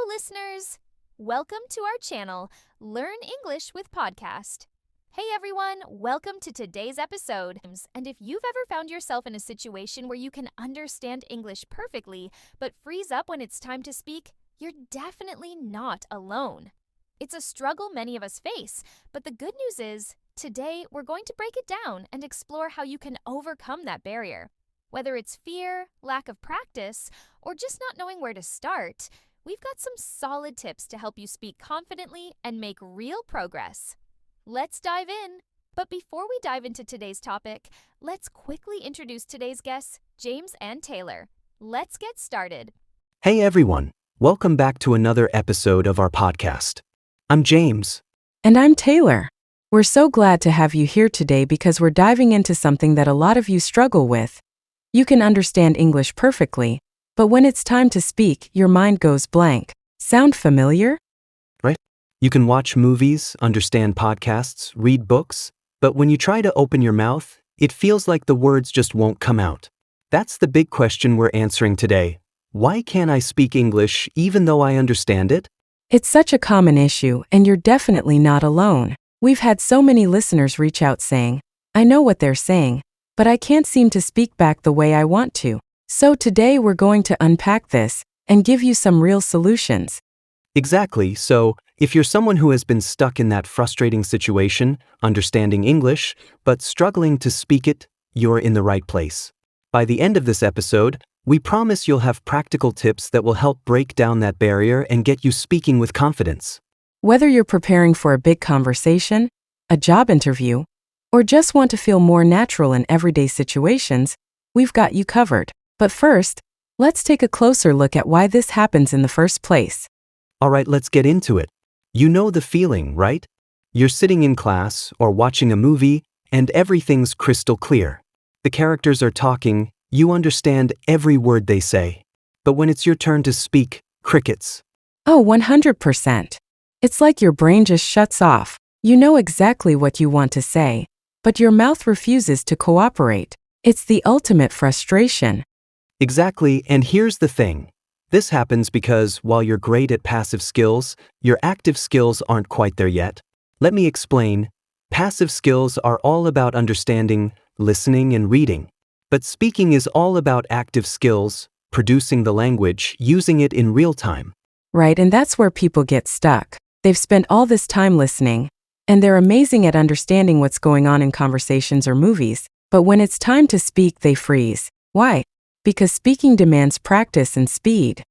Hello, listeners! Welcome to our channel, Learn English with Podcast. Hey everyone, welcome to today's episode. And if you've ever found yourself in a situation where you can understand English perfectly, but freeze up when it's time to speak, you're definitely not alone. It's a struggle many of us face, but the good news is, today we're going to break it down and explore how you can overcome that barrier. Whether it's fear, lack of practice, or just not knowing where to start, we've got some solid tips to help you speak confidently and make real progress. Let's dive in. But before we dive into today's topic, let's quickly introduce today's guests, James and Taylor. Let's get started. Hey everyone, welcome back to another episode of our podcast. I'm James. And I'm Taylor. We're so glad to have you here today because we're diving into something that a lot of you struggle with. You can understand English perfectly, but when it's time to speak, your mind goes blank. Sound familiar? Right? You can watch movies, understand podcasts, read books, but when you try to open your mouth, it feels like the words just won't come out. That's the big question we're answering today. Why can't I speak English even though I understand it? It's such a common issue, and you're definitely not alone. We've had so many listeners reach out saying, I know what they're saying, but I can't seem to speak back the way I want to. So today we're going to unpack this and give you some real solutions. Exactly, so if you're someone who has been stuck in that frustrating situation, understanding English, but struggling to speak it, you're in the right place. By the end of this episode, we promise you'll have practical tips that will help break down that barrier and get you speaking with confidence. Whether you're preparing for a big conversation, a job interview, or just want to feel more natural in everyday situations, we've got you covered. But first, let's take a closer look at why this happens in the first place. All right, let's get into it. You know the feeling, right? You're sitting in class or watching a movie, and everything's crystal clear. The characters are talking, you understand every word they say. But when it's your turn to speak, crickets. Oh, 100%. It's like your brain just shuts off. You know exactly what you want to say, but your mouth refuses to cooperate. It's the ultimate frustration. Exactly, and here's the thing. This happens because while you're great at passive skills, your active skills aren't quite there yet. Let me explain. Passive skills are all about understanding, listening, and reading. But speaking is all about active skills, producing the language, using it in real time. Right, and that's where people get stuck. They've spent all this time listening, and they're amazing at understanding what's going on in conversations or movies, but when it's time to speak, they freeze. Why? Because speaking demands practice and speed.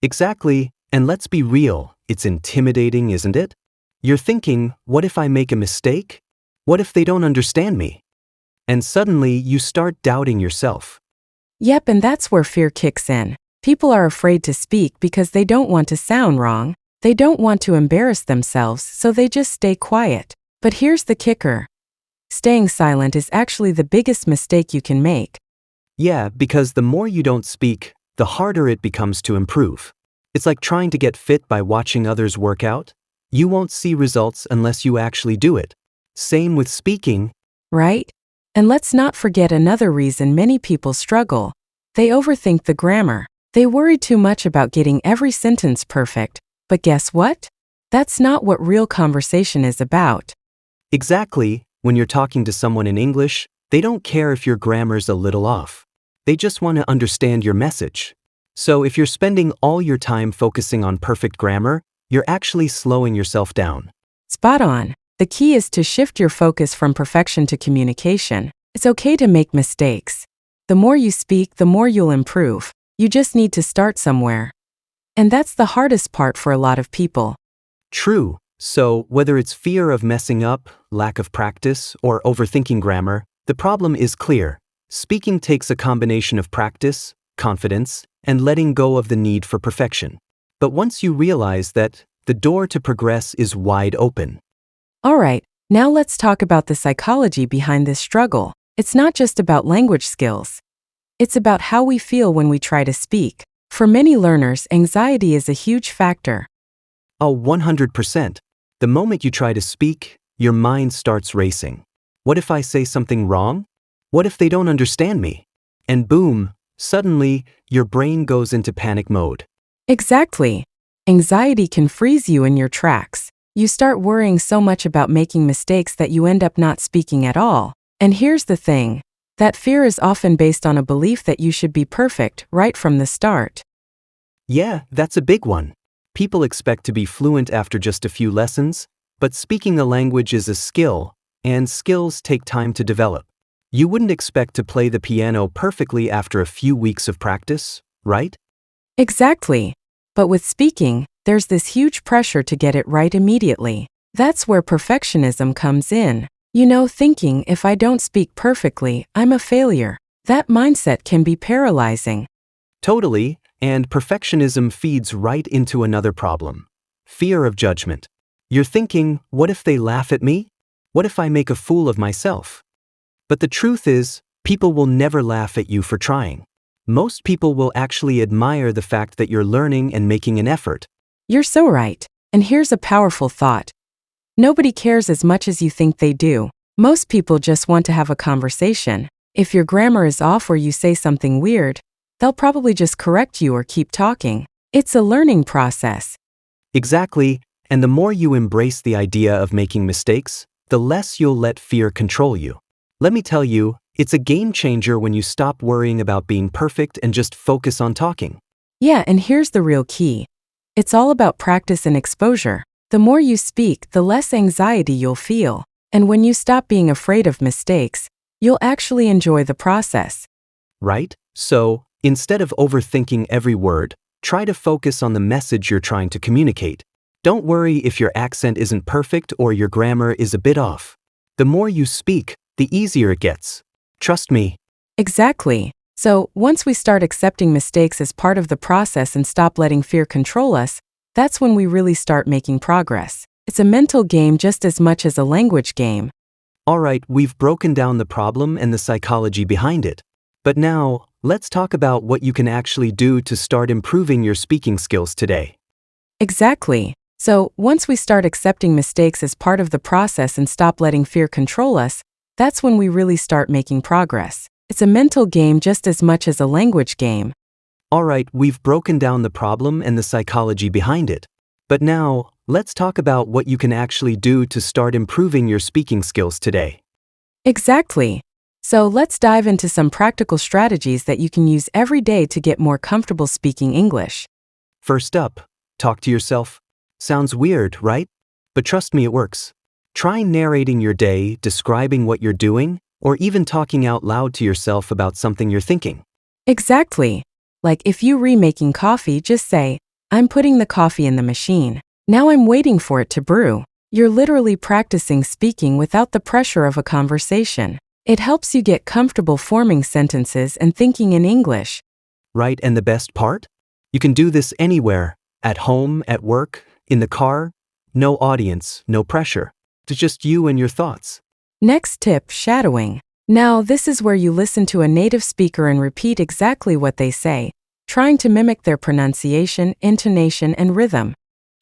Exactly, and let's be real, it's intimidating, isn't it? You're thinking, what if I make a mistake? What if they don't understand me? And suddenly you start doubting yourself. Yep, and that's where fear kicks in. People are afraid to speak because they don't want to sound wrong. They don't want to embarrass themselves, so they just stay quiet. But here's the kicker. Staying silent is actually the biggest mistake you can make. Yeah, because the more you don't speak, the harder it becomes to improve. It's like trying to get fit by watching others work out. You won't see results unless you actually do it. Same with speaking. Right? And let's not forget another reason many people struggle. They overthink the grammar. They worry too much about getting every sentence perfect. But guess what? That's not what real conversation is about. Exactly, when you're talking to someone in English, they don't care if your grammar's a little off. They just want to understand your message. So if you're spending all your time focusing on perfect grammar, you're actually slowing yourself down. Spot on. The key is to shift your focus from perfection to communication. It's okay to make mistakes. The more you speak, the more you'll improve. You just need to start somewhere. And that's the hardest part for a lot of people. True. So whether it's fear of messing up, lack of practice, or overthinking grammar, the problem is clear. Speaking takes a combination of practice, confidence, and letting go of the need for perfection. But once you realize that, the door to progress is wide open. All right, now let's talk about the psychology behind this struggle. It's not just about language skills. It's about how we feel when we try to speak. For many learners, anxiety is a huge factor. Oh, 100%. The moment you try to speak, your mind starts racing. What if I say something wrong? What if they don't understand me? And boom, suddenly, your brain goes into panic mode. Exactly. Anxiety can freeze you in your tracks. You start worrying so much about making mistakes that you end up not speaking at all. And here's the thing. That fear is often based on a belief that you should be perfect right from the start. Yeah, that's a big one. People expect to be fluent after just a few lessons, but speaking a language is a skill, and skills take time to develop. You wouldn't expect to play the piano perfectly after a few weeks of practice, right? Exactly. But with speaking, there's this huge pressure to get it right immediately. That's where perfectionism comes in. Thinking if I don't speak perfectly, I'm a failure. That mindset can be paralyzing. Totally, and perfectionism feeds right into another problem. Fear of judgment. You're thinking, what if they laugh at me? What if I make a fool of myself? But the truth is, people will never laugh at you for trying. Most people will actually admire the fact that you're learning and making an effort. You're so right. And here's a powerful thought. Nobody cares as much as you think they do. Most people just want to have a conversation. If your grammar is off or you say something weird, they'll probably just correct you or keep talking. It's a learning process. Exactly, and the more you embrace the idea of making mistakes, the less you'll let fear control you. Let me tell you, it's a game changer when you stop worrying about being perfect and just focus on talking. Yeah, and here's the real key. It's all about practice and exposure. The more you speak, the less anxiety you'll feel. And when you stop being afraid of mistakes, you'll actually enjoy the process. Right? So, instead of overthinking every word, try to focus on the message you're trying to communicate. Don't worry if your accent isn't perfect or your grammar is a bit off. The more you speak, the easier it gets. Trust me. Exactly. So, once we start accepting mistakes as part of the process and stop letting fear control us, that's when we really start making progress. It's a mental game just as much as a language game. Alright, we've broken down the problem and the psychology behind it. But now, let's talk about what you can actually do to start improving your speaking skills today. Exactly. So, once we start accepting mistakes as part of the process and stop letting fear control us, that's when we really start making progress. It's a mental game just as much as a language game. Alright, we've broken down the problem and the psychology behind it. But now, let's talk about what you can actually do to start improving your speaking skills today. Exactly. So, let's dive into some practical strategies that you can use every day to get more comfortable speaking English. First up, talk to yourself. Sounds weird, right? But trust me, it works. Try narrating your day, describing what you're doing, or even talking out loud to yourself about something you're thinking. Exactly. Like if you remaking coffee, just say, I'm putting the coffee in the machine. Now I'm waiting for it to brew. You're literally practicing speaking without the pressure of a conversation. It helps you get comfortable forming sentences and thinking in English. Right, and the best part? You can do this anywhere, at home, at work, in the car. No audience, no pressure. It's just you and your thoughts. Next tip, shadowing. Now, this is where you listen to a native speaker and repeat exactly what they say, trying to mimic their pronunciation, intonation, and rhythm.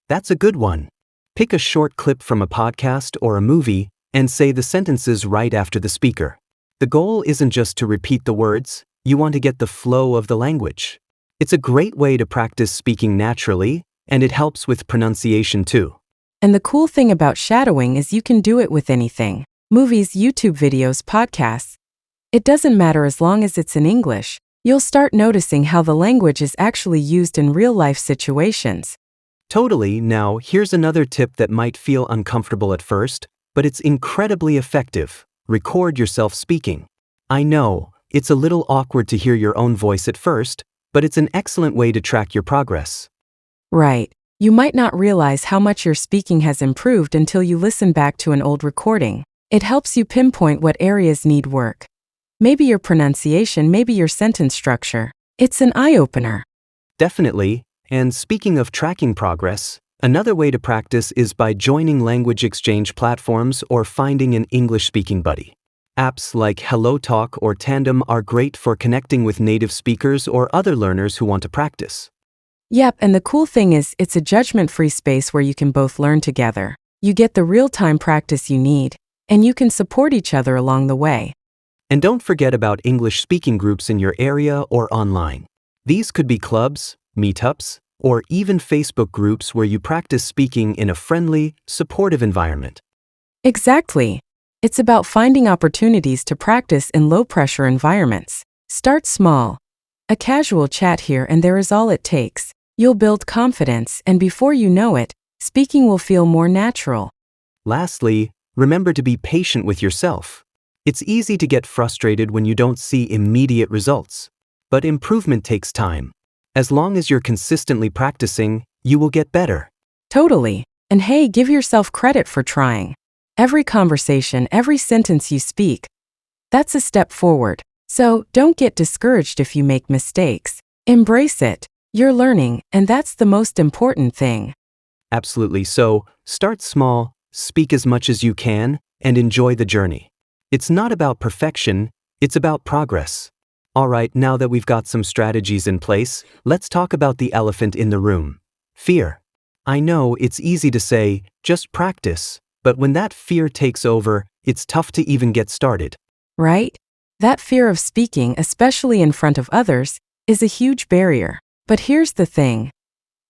That's a good one. Pick a short clip from a podcast or a movie and say the sentences right after the speaker. The goal isn't just to repeat the words, you want to get the flow of the language. It's a great way to practice speaking naturally, and it helps with pronunciation too. And the cool thing about shadowing is you can do it with anything. Movies, YouTube videos, podcasts. It doesn't matter as long as it's in English. You'll start noticing how the language is actually used in real-life situations. Totally. Now, here's another tip that might feel uncomfortable at first, but it's incredibly effective. Record yourself speaking. I know, it's a little awkward to hear your own voice at first, but it's an excellent way to track your progress. Right. You might not realize how much your speaking has improved until you listen back to an old recording. It helps you pinpoint what areas need work. Maybe your pronunciation, maybe your sentence structure. It's an eye-opener. Definitely, and speaking of tracking progress, another way to practice is by joining language exchange platforms or finding an English-speaking buddy. Apps like HelloTalk or Tandem are great for connecting with native speakers or other learners who want to practice. Yep, and the cool thing is it's a judgment-free space where you can both learn together. You get the real-time practice you need, and you can support each other along the way. And don't forget about English speaking groups in your area or online. These could be clubs, meetups, or even Facebook groups where you practice speaking in a friendly, supportive environment. Exactly. It's about finding opportunities to practice in low-pressure environments. Start small. A casual chat here and there is all it takes. You'll build confidence, and before you know it, speaking will feel more natural. Lastly, remember to be patient with yourself. It's easy to get frustrated when you don't see immediate results. But improvement takes time. As long as you're consistently practicing, you will get better. Totally. And hey, give yourself credit for trying. Every conversation, every sentence you speak, that's a step forward. So don't get discouraged if you make mistakes. Embrace it. You're learning, and that's the most important thing. Absolutely. So, start small, speak as much as you can, and enjoy the journey. It's not about perfection, it's about progress. Alright, now that we've got some strategies in place, let's talk about the elephant in the room. Fear. I know it's easy to say, just practice, but when that fear takes over, it's tough to even get started. Right? That fear of speaking, especially in front of others, is a huge barrier. But here's the thing.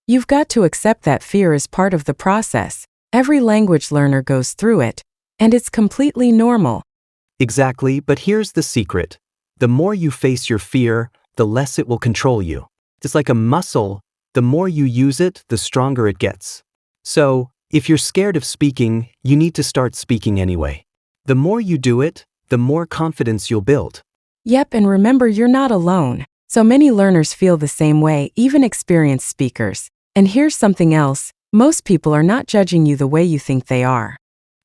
You've got to accept that fear is part of the process. Every language learner goes through it, and it's completely normal. Exactly, but here's the secret. The more you face your fear, the less it will control you. It's like a muscle. The more you use it, the stronger it gets. So, if you're scared of speaking, you need to start speaking anyway. The more you do it, the more confidence you'll build. Yep, and remember, you're not alone. So many learners feel the same way, even experienced speakers. And here's something else. Most people are not judging you the way you think they are.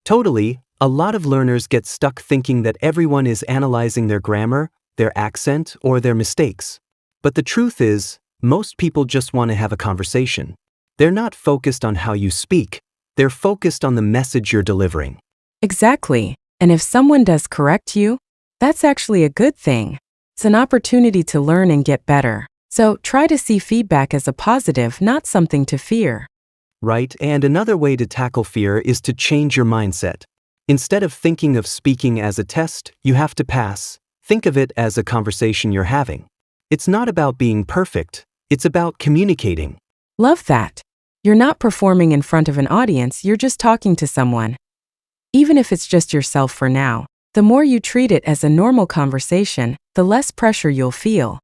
Totally, a lot of learners get stuck thinking that everyone is analyzing their grammar, their accent, or their mistakes. But the truth is, most people just want to have a conversation. They're not focused on how you speak. They're focused on the message you're delivering. Exactly. And if someone does correct you, that's actually a good thing. It's an opportunity to learn and get better. So try to see feedback as a positive, not something to fear. Right, and another way to tackle fear is to change your mindset. Instead of thinking of speaking as a test you have to pass, think of it as a conversation you're having. It's not about being perfect, it's about communicating. Love that. You're not performing in front of an audience, you're just talking to someone. Even if it's just yourself for now, the more you treat it as a normal conversation, the less pressure you'll feel.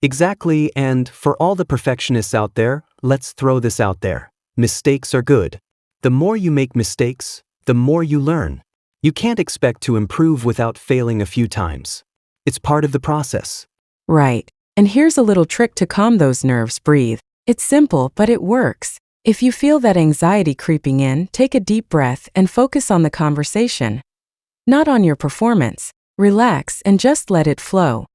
Exactly, and for all the perfectionists out there, let's throw this out there. Mistakes are good. The more you make mistakes, the more you learn. You can't expect to improve without failing a few times. It's part of the process. Right. And here's a little trick to calm those nerves. Breathe. It's simple, but it works. If you feel that anxiety creeping in, take a deep breath and focus on the conversation, not on your performance. Relax and just let it flow.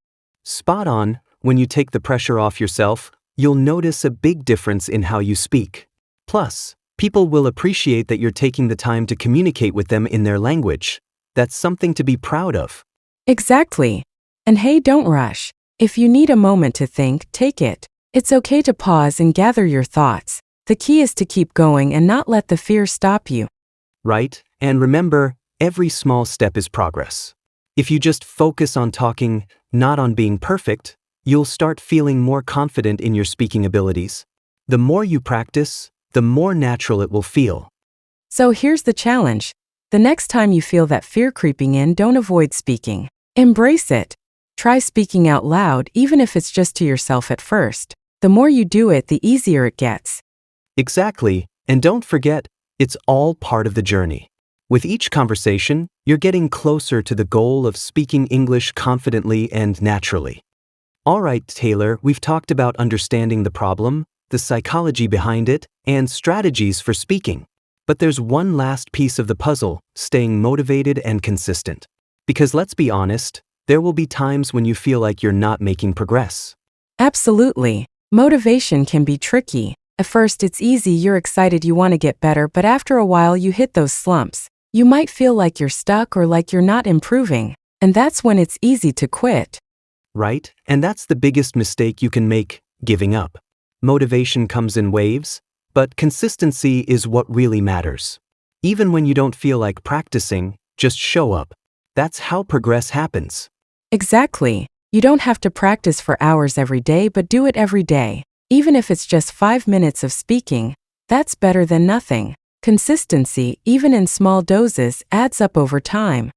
Spot on. When you take the pressure off yourself, you'll notice a big difference in how you speak. Plus, people will appreciate that you're taking the time to communicate with them in their language. That's something to be proud of. Exactly. And hey, don't rush. If you need a moment to think, take it. It's okay to pause and gather your thoughts. The key is to keep going and not let the fear stop you. Right? And remember, every small step is progress. If you just focus on talking, not on being perfect, you'll start feeling more confident in your speaking abilities. The more you practice, the more natural it will feel. So here's the challenge. The next time you feel that fear creeping in, don't avoid speaking. Embrace it. Try speaking out loud, even if it's just to yourself at first. The more you do it, the easier it gets. Exactly, and don't forget, it's all part of the journey. With each conversation, you're getting closer to the goal of speaking English confidently and naturally. All right, Taylor, we've talked about understanding the problem, the psychology behind it, and strategies for speaking. But there's one last piece of the puzzle, staying motivated and consistent. Because let's be honest, there will be times when you feel like you're not making progress. Absolutely. Motivation can be tricky. At first it's easy, you're excited, you want to get better, but after a while you hit those slumps. You might feel like you're stuck or like you're not improving, and that's when it's easy to quit. Right? And that's the biggest mistake you can make, giving up. Motivation comes in waves, but consistency is what really matters. Even when you don't feel like practicing, just show up. That's how progress happens. Exactly. You don't have to practice for hours every day, but do it every day. Even if it's just 5 minutes of speaking, that's better than nothing. Consistency, even in small doses, adds up over time.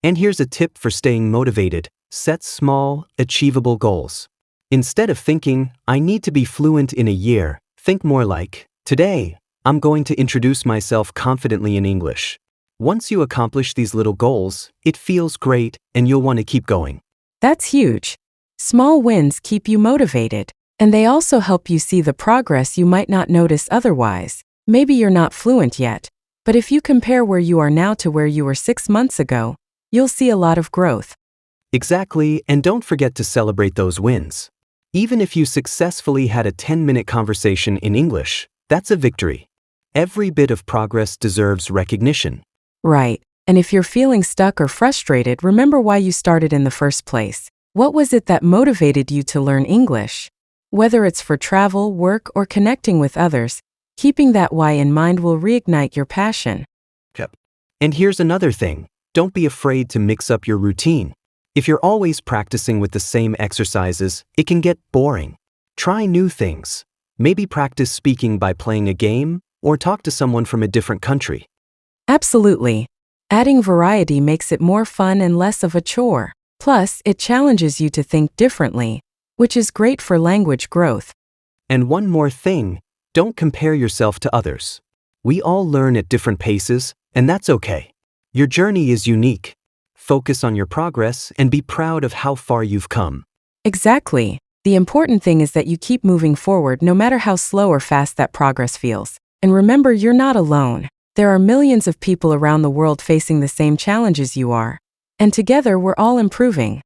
And here's a tip for staying motivated: set small, achievable goals. Instead of thinking, I need to be fluent in a year, think more like, today, I'm going to introduce myself confidently in English. Once you accomplish these little goals, it feels great and you'll want to keep going. That's huge. Small wins keep you motivated, and they also help you see the progress you might not notice otherwise. Maybe you're not fluent yet, but if you compare where you are now to where you were 6 months ago, you'll see a lot of growth. Exactly, and don't forget to celebrate those wins. Even if you successfully had a 10-minute conversation in English, that's a victory. Every bit of progress deserves recognition. Right. And if you're feeling stuck or frustrated, remember why you started in the first place. What was it that motivated you to learn English? Whether it's for travel, work, or connecting with others, keeping that why in mind will reignite your passion. Yep. And here's another thing: don't be afraid to mix up your routine. If you're always practicing with the same exercises, it can get boring. Try new things. Maybe practice speaking by playing a game, or talk to someone from a different country. Absolutely. Adding variety makes it more fun and less of a chore. Plus, it challenges you to think differently, which is great for language growth. And one more thing: don't compare yourself to others. We all learn at different paces, and that's okay. Your journey is unique. Focus on your progress and be proud of how far you've come. Exactly. The important thing is that you keep moving forward no matter how slow or fast that progress feels. And remember, you're not alone. There are millions of people around the world facing the same challenges you are. And together, we're all improving.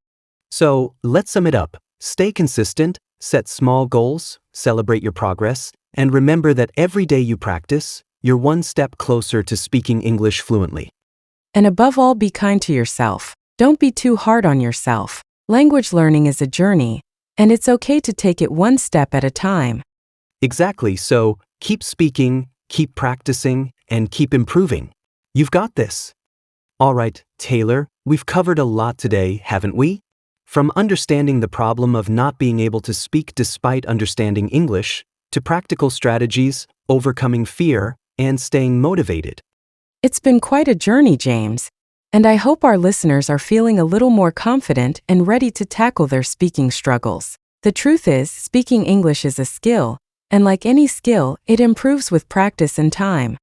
So, let's sum it up. Stay consistent, set small goals, celebrate your progress, and remember that every day you practice, you're one step closer to speaking English fluently. And above all, be kind to yourself. Don't be too hard on yourself. Language learning is a journey, and it's okay to take it one step at a time. Exactly, so keep speaking, keep practicing, and keep improving. You've got this. All right, Taylor, we've covered a lot today, haven't we? From understanding the problem of not being able to speak despite understanding English, to practical strategies, overcoming fear, and staying motivated. It's been quite a journey, James. And I hope our listeners are feeling a little more confident and ready to tackle their speaking struggles. The truth is, speaking English is a skill, and like any skill, it improves with practice and time.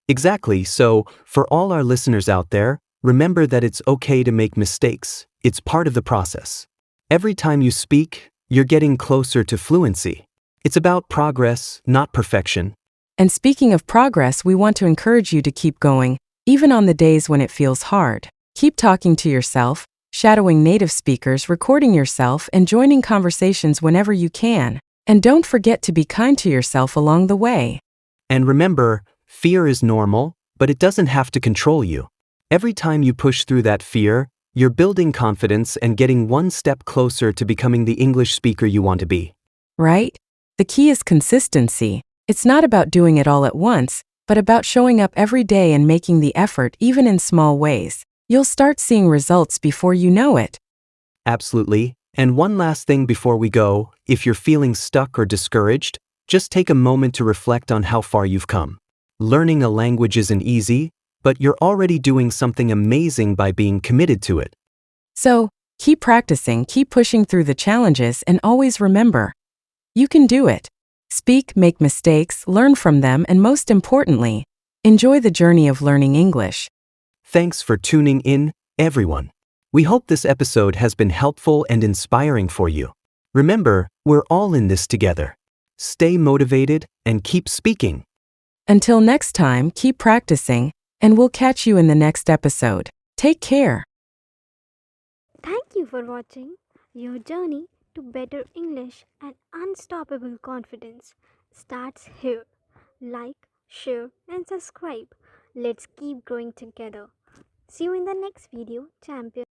Exactly, so for all our listeners out there, remember that it's okay to make mistakes. It's part of the process. Every time you speak, you're getting closer to fluency. It's about progress, not perfection. And speaking of progress, we want to encourage you to keep going, even on the days when it feels hard. Keep talking to yourself, shadowing native speakers, recording yourself, and joining conversations whenever you can. And don't forget to be kind to yourself along the way. And remember, fear is normal, but it doesn't have to control you. Every time you push through that fear, you're building confidence and getting one step closer to becoming the English speaker you want to be. Right? The key is consistency. It's not about doing it all at once, but about showing up every day and making the effort even in small ways. You'll start seeing results before you know it. Absolutely. And one last thing before we go: if you're feeling stuck or discouraged, just take a moment to reflect on how far you've come. Learning a language isn't easy, but you're already doing something amazing by being committed to it. So, keep practicing, keep pushing through the challenges, and always remember, you can do it. Speak, make mistakes, learn from them, and most importantly, enjoy the journey of learning English. Thanks for tuning in, everyone. We hope this episode has been helpful and inspiring for you. Remember, we're all in this together. Stay motivated and keep speaking. Until next time, keep practicing, and we'll catch you in the next episode. Take care. Thank you for watching. Your journey to better English and unstoppable confidence starts here. Like, share, and subscribe. Let's keep growing together. See you in the next video, champion.